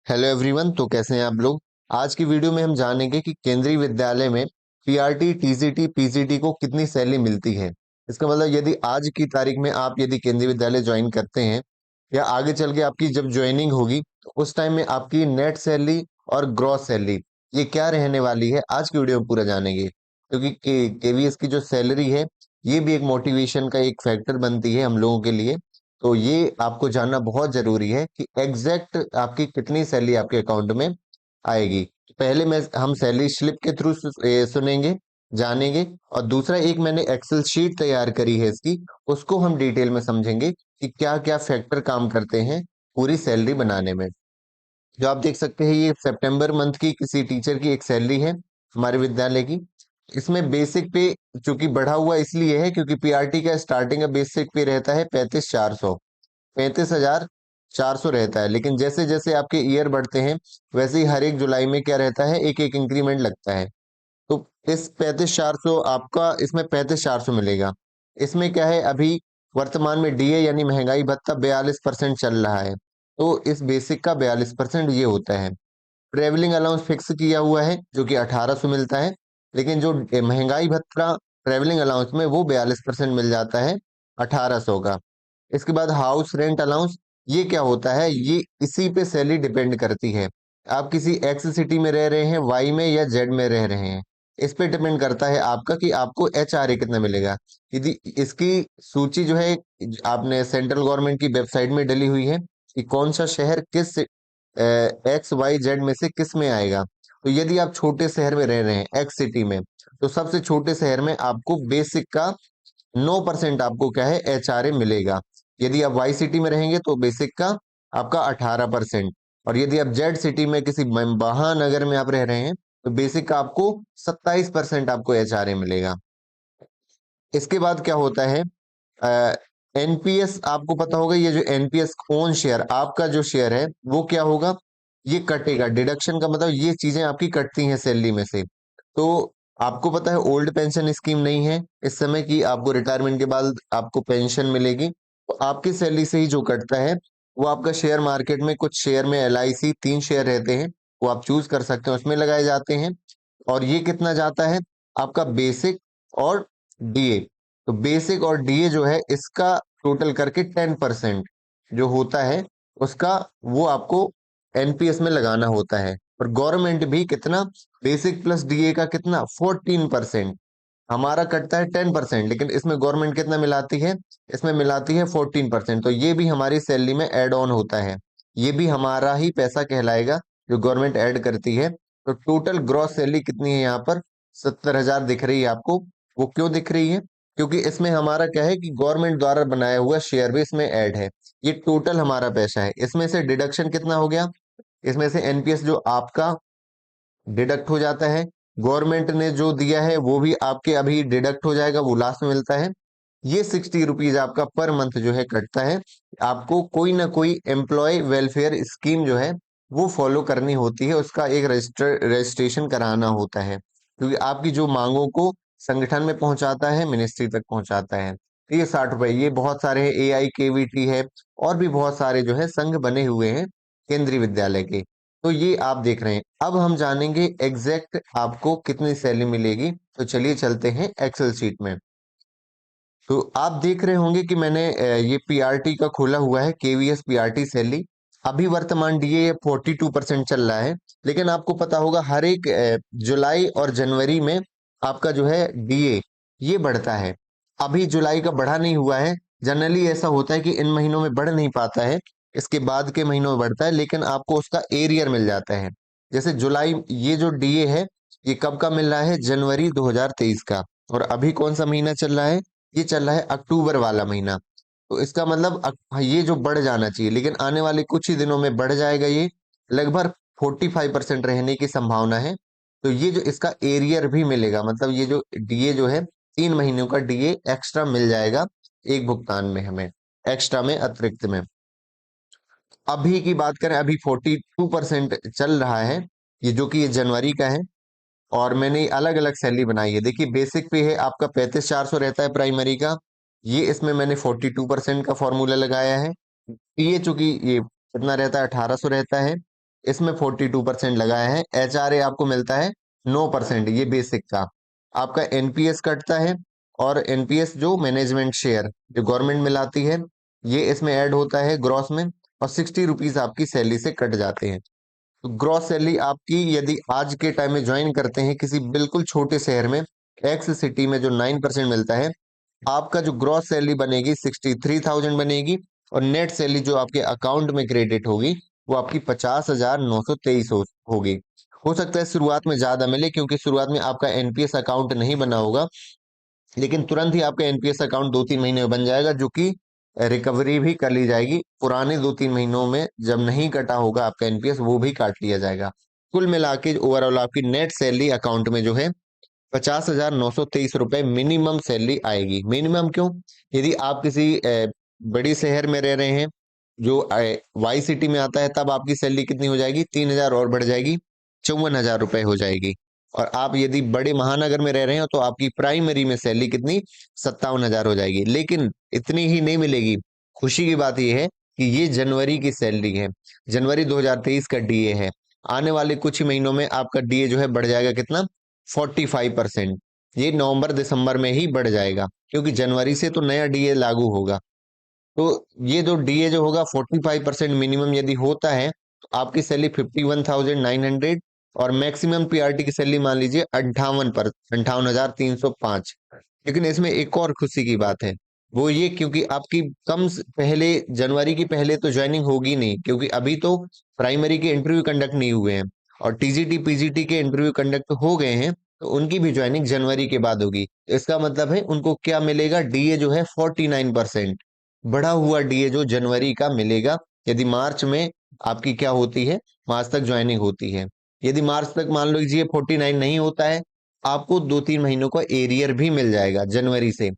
Hello everyone. तो कैसे हैं आप लोग। आज की वीडियो में हम जानेंगे कि केंद्रीय विद्यालय में पीआरटी, टीजीटी, पीजीटी को कितनी सैलरी मिलती है। इसका मतलब यदि आज की तारीख में आप यदि केंद्रीय विद्यालय ज्वाइन करते हैं या आगे चल के आपकी जब ज्वाइनिंग होगी तो उस टाइम में आपकी नेट सैलरी और ग्रॉस सैलरी ये क्या रहने वाली है, आज की वीडियो में पूरा जानेंगे। क्योंकि केवीएस की जो सैलरी है ये भी एक मोटिवेशन का एक फैक्टर बनती है हम लोगों के लिए। तो ये आपको जानना बहुत जरूरी है कि एग्जैक्ट आपकी कितनी सैलरी आपके अकाउंट में आएगी। पहले मैं हम सैलरी स्लिप के थ्रू सुनेंगे, जानेंगे, और दूसरा एक मैंने एक्सेल शीट तैयार करी है इसकी, उसको हम डिटेल में समझेंगे कि क्या क्या फैक्टर काम करते हैं पूरी सैलरी बनाने में। जो आप देख सकते हैं ये सितंबर मंथ की किसी टीचर की एक सैलरी है हमारे विद्यालय की। इसमें बेसिक पे चूंकि बढ़ा हुआ इसलिए है क्योंकि पीआरटी का स्टार्टिंग का बेसिक पे रहता है 35,400, 35,400 रहता है। लेकिन जैसे जैसे आपके ईयर बढ़ते हैं वैसे ही हर एक जुलाई में क्या रहता है, एक एक इंक्रीमेंट लगता है। तो इस 35,400 आपका इसमें 35,400 मिलेगा। इसमें क्या है, अभी वर्तमान में डीए यानी महंगाई भत्ता 42% चल रहा है। तो इस बेसिक का 42% ये होता है। ट्रेवलिंग अलाउंस फिक्स किया हुआ है जो कि 1800 मिलता है। लेकिन जो महंगाई भत्ता ट्रेवलिंग अलाउंस में वो 42% मिल जाता है 1800 का। इसके बाद हाउस रेंट अलाउंस, ये क्या होता है, ये इसी पे सैलरी डिपेंड करती है। आप किसी एक्स सिटी में रह रहे हैं, वाई में या जेड में रह रहे हैं, इस पे डिपेंड करता है आपका कि आपको एचआरए कितना मिलेगा। यदि इसकी सूची जो है आपने सेंट्रल गवर्नमेंट की वेबसाइट में डली हुई है कि कौन सा शहर किस एक्स वाई जेड में से किस में आएगा। तो यदि आप छोटे शहर में रह रहे हैं एक्स सिटी में, तो सबसे छोटे शहर में आपको बेसिक का 9% आपको क्या है एचआरए मिलेगा। यदि आप वाई सिटी में रहेंगे तो बेसिक का आपका 18%। और यदि आप जेड सिटी में किसी महानगर में आप रह रहे हैं तो बेसिक का आपको 27% आपको एचआरए मिलेगा। इसके बाद क्या होता है, एनपीएस आपको पता होगा, ये जो एनपीएस ओन शेयर आपका जो शेयर है वो क्या होगा, ये कटेगा। डिडक्शन का मतलब ये चीजें आपकी कटती हैं सैलरी में से। तो आपको पता है ओल्ड पेंशन स्कीम नहीं है इस समय की, आपको रिटायरमेंट के बाद आपको पेंशन मिलेगी। तो आपकी सैलरी से ही जो कटता है वो आपका शेयर मार्केट में कुछ शेयर में एलआईसी 3 शेयर रहते हैं, वो आप चूज कर सकते हैं, उसमें लगाए जाते हैं। और ये कितना जाता है, आपका बेसिक और डीए। तो बेसिक और डीए जो है इसका टोटल करके 10% जो होता है उसका वो आपको एनपीएस में लगाना होता है। और गवर्नमेंट भी कितना, बेसिक प्लस डीए का कितना 14%। हमारा कटता है 10%, लेकिन इसमें गवर्नमेंट कितना मिलाती है, इसमें मिलाती है 14%। तो ये भी हमारी सैलरी में ऐड ऑन होता है, ये भी हमारा ही पैसा कहलाएगा जो गवर्नमेंट ऐड करती है। तो टोटल ग्रॉस सैलरी कितनी है यहाँ पर, 70,000 दिख रही है आपको। वो क्यों दिख रही है, क्योंकि इसमें हमारा क्या है कि गवर्नमेंट द्वारा बनाया हुआ शेयर भी इसमें ऐड है। ये टोटल हमारा पैसा है, इसमें से डिडक्शन कितना हो गया, इसमें से एनपीएस जो आपका डिडक्ट हो जाता है, गवर्नमेंट ने जो दिया है वो भी आपके अभी डिडक्ट हो जाएगा, वो लास्ट में मिलता है। ये 60 रुपीज आपका पर मंथ जो है कटता है। आपको कोई ना कोई एम्प्लॉय वेलफेयर स्कीम जो है वो फॉलो करनी होती है, उसका एक रजिस्ट्रेशन कराना होता है, क्योंकि आपकी जो मांगों को संगठन में पहुंचाता है, मिनिस्ट्री तक पहुंचाता है। तो ये 60 रुपए, ये बहुत सारे हैं, एआई केवीटी है, और भी बहुत सारे जो है संघ बने हुए हैं केंद्रीय विद्यालय के। तो ये आप देख रहे हैं। अब हम जानेंगे एग्जैक्ट आपको कितनी सैलरी मिलेगी। तो चलिए चलते हैं एक्सेल शीट में। तो आप देख रहे होंगे कि मैंने ये पीआरटी का खोला हुआ है, केवीएस पीआरटी सैलरी। अभी वर्तमान डीए 42% चल रहा है। लेकिन आपको पता होगा हर एक जुलाई और जनवरी में आपका जो है डीए ये बढ़ता है। अभी जुलाई का बढ़ा नहीं हुआ है। जनरली ऐसा होता है कि इन महीनों में बढ़ नहीं पाता है, इसके बाद के महीनों में बढ़ता है, लेकिन आपको उसका एरियर मिल जाता है। जैसे जुलाई, ये जो डीए है ये कब का मिल रहा है, जनवरी 2023 का। और अभी कौन सा महीना चल रहा है, ये चल रहा है अक्टूबर वाला महीना। तो इसका मतलब ये जो बढ़ जाना चाहिए, लेकिन आने वाले कुछ ही दिनों में बढ़ जाएगा। ये लगभग 45% रहने की संभावना है। तो ये जो इसका एरियर भी मिलेगा, मतलब ये जो डीए जो है 3 महीनों का डीए एक्स्ट्रा मिल जाएगा एक भुगतान में हमें, एक्स्ट्रा में, अतिरिक्त में। अभी की बात करें, अभी 42% चल रहा है, ये जो कि ये जनवरी का है। और मैंने अलग अलग सैलरी बनाई है। देखिए बेसिक पे है आपका 35,400 रहता है प्राइमरी का, ये इसमें मैंने 42% का फॉर्मूला लगाया है। ये चूंकि ये कितना रहता है, 1800 रहता है। इसमें 42% लगाया है। HRA आपको मिलता है 9%, ये बेसिक का। आपका एनपीएस कटता है, और एनपीएस जो मैनेजमेंट शेयर जो गवर्नमेंट मिलाती है, ये इसमें ऐड होता है ग्रॉस में, और 60 रुपीज आपकी सैलरी से कट जाते हैं। तो ग्रॉस सैलरी आपकी, यदि आज के टाइम में ज्वाइन करते हैं किसी बिल्कुल छोटे शहर में, एक्स सिटी में, जो 9% मिलता है, आपका जो ग्रॉस सैलरी बनेगी 63,000 बनेगी, और नेट सैलरी जो आपके अकाउंट में क्रेडिट होगी वो आपकी 50,923 होगी। हो सकता है शुरुआत में ज्यादा मिले, क्योंकि शुरुआत में आपका एनपीएस अकाउंट नहीं बना होगा, लेकिन तुरंत ही आपका एनपीएस अकाउंट 2-3 महीने में बन जाएगा, जो कि रिकवरी भी कर ली जाएगी। पुराने 2-3 महीनों में जब नहीं कटा होगा आपका एनपीएस, वो भी काट लिया जाएगा। कुल मिला के ओवरऑल आपकी नेट सैलरी अकाउंट में जो है 50,923 रुपए मिनिमम सैलरी आएगी। मिनिमम क्यों? यदि आप किसी बड़ी शहर में रह रहे हैं जो वाई सिटी में आता है, तब आपकी सैलरी कितनी हो जाएगी? 3,000 और बढ़ जाएगी, 54,000 रुपए हो जाएगी। और आप यदि बड़े महानगर में रह रहे हो तो आपकी प्राइमरी में सैलरी कितनी? 57,000 हो जाएगी। लेकिन इतनी ही नहीं मिलेगी। खुशी की बात यह है कि ये जनवरी की सैलरी है, जनवरी 2023 का डीए है। आने वाले कुछ ही महीनों में आपका डीए जो है बढ़ जाएगा कितना? 45%। ये नवंबर दिसंबर में ही बढ़ जाएगा, क्योंकि जनवरी से तो नया डीए लागू होगा। तो ये जो डीए जो होगा 45% मिनिमम यदि होता है, तो आपकी सैलरी 51,900, और मैक्सिमम पीआरटी की सैलरी मान लीजिए 58,305। लेकिन इसमें एक और खुशी की बात है, वो ये, क्योंकि आपकी पहले जनवरी की पहले तो ज्वाइनिंग होगी नहीं, क्योंकि अभी तो प्राइमरी के इंटरव्यू कंडक्ट नहीं हुए हैं, और टीजीटी पीजीटी के इंटरव्यू कंडक्ट हो गए हैं, तो उनकी भी ज्वाइनिंग जनवरी के बाद होगी। इसका मतलब है उनको क्या मिलेगा? डीए जो है 49%, बढ़ा हुआ डीए जो जनवरी का मिलेगा। यदि मार्च में आपकी क्या होती है? मार्च तक ज्वाइनिंग होती है। यदि मार्च तक मान लीजिए 49 नहीं होता है, आपको 2-3 महीनों का एरियर भी मिल जाएगा जनवरी से,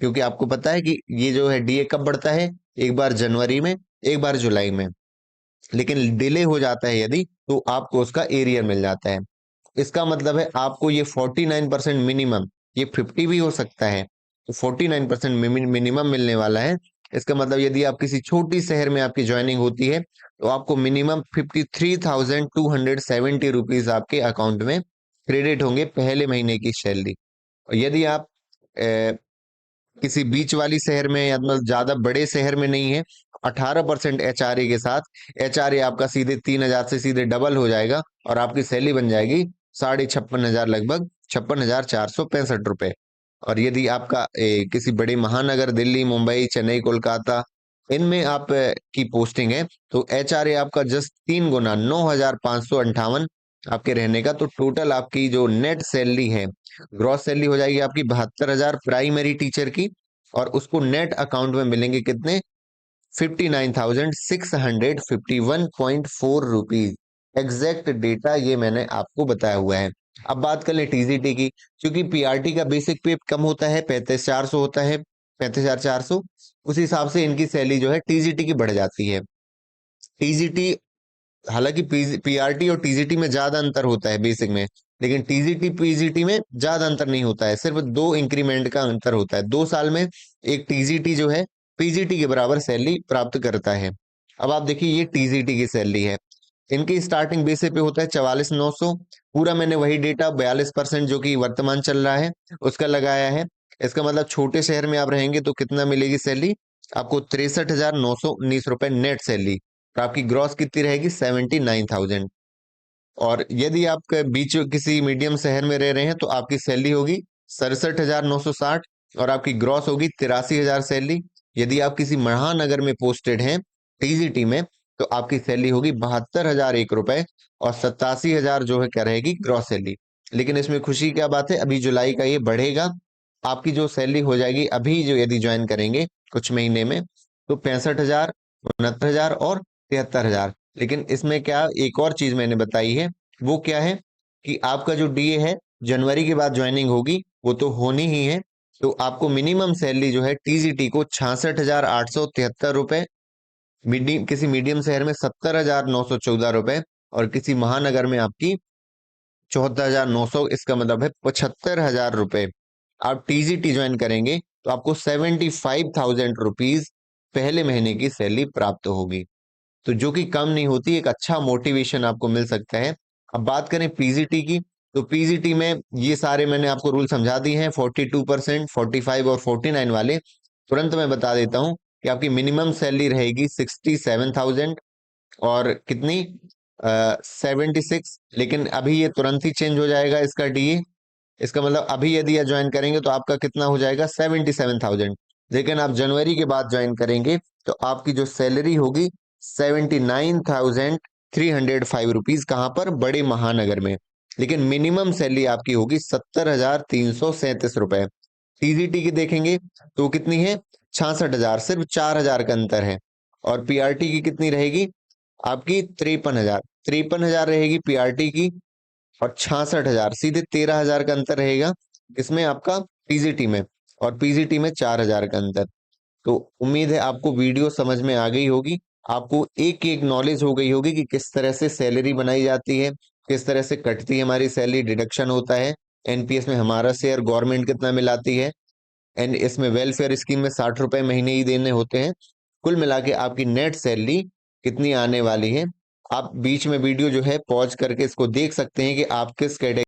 क्योंकि आपको पता है कि ये जो है डीए कब बढ़ता है? एक बार जनवरी में, एक बार जुलाई में। लेकिन डिले हो जाता है यदि, तो आपको उसका एरियर मिल जाता है। इसका मतलब है आपको ये 49% मिनिमम, ये 50 भी हो सकता है, तो 49% मिनिमम मिलने वाला है। इसका मतलब यदि आप किसी छोटी शहर में आपकी ज्वाइनिंग होती है, तो आपको मिनिमम 53,270 रुपीज आपके अकाउंट में क्रेडिट होंगे पहले महीने की सैलरी। और यदि आप किसी बीच वाली शहर में, या मतलब ज्यादा बड़े शहर में नहीं है, 18% एचआरए के साथ, एचआरए आपका सीधे 3,000 से सीधे डबल हो जाएगा, और आपकी सैलरी बन जाएगी 56,500, लगभग 56,465 रुपए। और यदि आपका किसी बड़े महानगर, दिल्ली, मुंबई, चेन्नई, कोलकाता, इनमें आप की पोस्टिंग है, तो एचआरए आपका जस्ट 3 गुना, 9,558 आपके रहने का। तो टोटल आपकी जो नेट सैलरी है, ग्रॉस सैलरी हो जाएगी आपकी 72,000 प्राइमरी टीचर की, और उसको नेट अकाउंट में मिलेंगे कितने? 59,651.4 रुपीज। एग्जैक्ट डेटा ये मैंने आपको बताया हुआ है। अब बात कर ले टीजीटी की, क्योंकि पीआरटी का बेसिक पे कम होता है, 35,400 होता है, 35,400, उस हिसाब से इनकी सैलरी जो है टीजीटी की बढ़ जाती है। टीजीटी, हालांकि पीआरटी और टीजीटी में ज्यादा अंतर होता है बेसिक में, लेकिन टीजीटी पीजीटी में ज्यादा अंतर नहीं होता है, सिर्फ 2 इंक्रीमेंट का अंतर होता है। 2 साल में एक टीजीटी जो है पीजीटी के बराबर सैलरी प्राप्त करता है। अब आप देखिए, ये टीजीटी की सैलरी है, इनकी स्टार्टिंग बेसिस पे होता है 44,900। पूरा मैंने वही डेटा 42% जो कि वर्तमान चल रहा है उसका लगाया है। इसका मतलब छोटे शहर में आप रहेंगे तो कितना मिलेगी सैलरी? आपको 63,919 रुपए नेट सैलरी, और आपकी ग्रॉस कितनी रहेगी? 79,000। और यदि आप बीच किसी मीडियम शहर में रह रहे हैं, तो आपकी सैलरी होगी 67,960, और आपकी ग्रॉस होगी 83,000 सैलरी। यदि आप किसी महानगर में पोस्टेड हैं टीजीटी में, तो आपकी सैलरी होगी 72,001 रुपए, और 87,000 जो है क्या रहेगी? Gross salary. लेकिन इसमें खुशी क्या बात है, अभी जुलाई का ये बढ़ेगा। आपकी जो सैलरी हो जाएगी अभी, जो यदि ज्वाइन करेंगे कुछ महीने में, तो 65,000, 69,000 और 73,000। लेकिन इसमें क्या एक और चीज मैंने बताई है, वो क्या है कि आपका जो डीए है, जनवरी के बाद ज्वाइनिंग होगी, वो तो होनी ही है। तो आपको मिनिमम सैलरी जो है टीजीटी को 66,873 रुपए, किसी मीडियम शहर में 70,914 रुपए, और किसी महानगर में आपकी 74,900, इसका मतलब है 75,000 रुपए। आप टीजीटी ज्वाइन करेंगे तो आपको 75,000 रुपीज पहले महीने की सैलरी प्राप्त होगी। तो जो कि कम नहीं होती, एक अच्छा मोटिवेशन आपको मिल सकता है। अब बात करें पीजीटी की, तो पीजीटी में ये सारे मैंने आपको रूल समझा दिए हैं, 42%, 45 और 49 वाले। तुरंत मैं बता देता हूं कि आपकी मिनिमम सैलरी रहेगी 67,000 और कितनी 76। लेकिन अभी ये तुरंत ही चेंज हो जाएगा इसका डीए। इसका मतलब अभी यदि आप ज्वाइन करेंगे तो आपका कितना हो जाएगा 77,000। लेकिन आप जनवरी के बाद ज्वाइन करेंगे तो आपकी जो सैलरी होगी 79,305 रुपीज, कहाँ पर, बड़े महानगर में। लेकिन मिनिमम सैलरी आपकी होगी 70,337 रुपए। टीजीटी की देखेंगे तो कितनी है, 66,000, सिर्फ 4,000 का अंतर है। और पीआरटी की कितनी रहेगी आपकी, 53,000 रहेगी पीआरटी की, और 66,000, सीधे 13,000 का अंतर रहेगा इसमें आपका पीजीटी में। और पीजीटी में 4,000 का अंतर। तो उम्मीद है आपको वीडियो समझ में आ गई होगी, आपको एक एक नॉलेज हो गई होगी कि किस तरह से सैलरी बनाई जाती है, किस तरह से कटती है हमारी सैलरी, डिडक्शन होता है, एनपीएस में हमारा शेयर गवर्नमेंट कितना मिलाती है, एंड इसमें वेलफेयर स्कीम में 60 रुपए महीने ही देने होते हैं। कुल मिला के आपकी नेट सैलरी कितनी आने वाली है। आप बीच में वीडियो जो है पॉज करके इसको देख सकते हैं कि आप किस कैटेगरी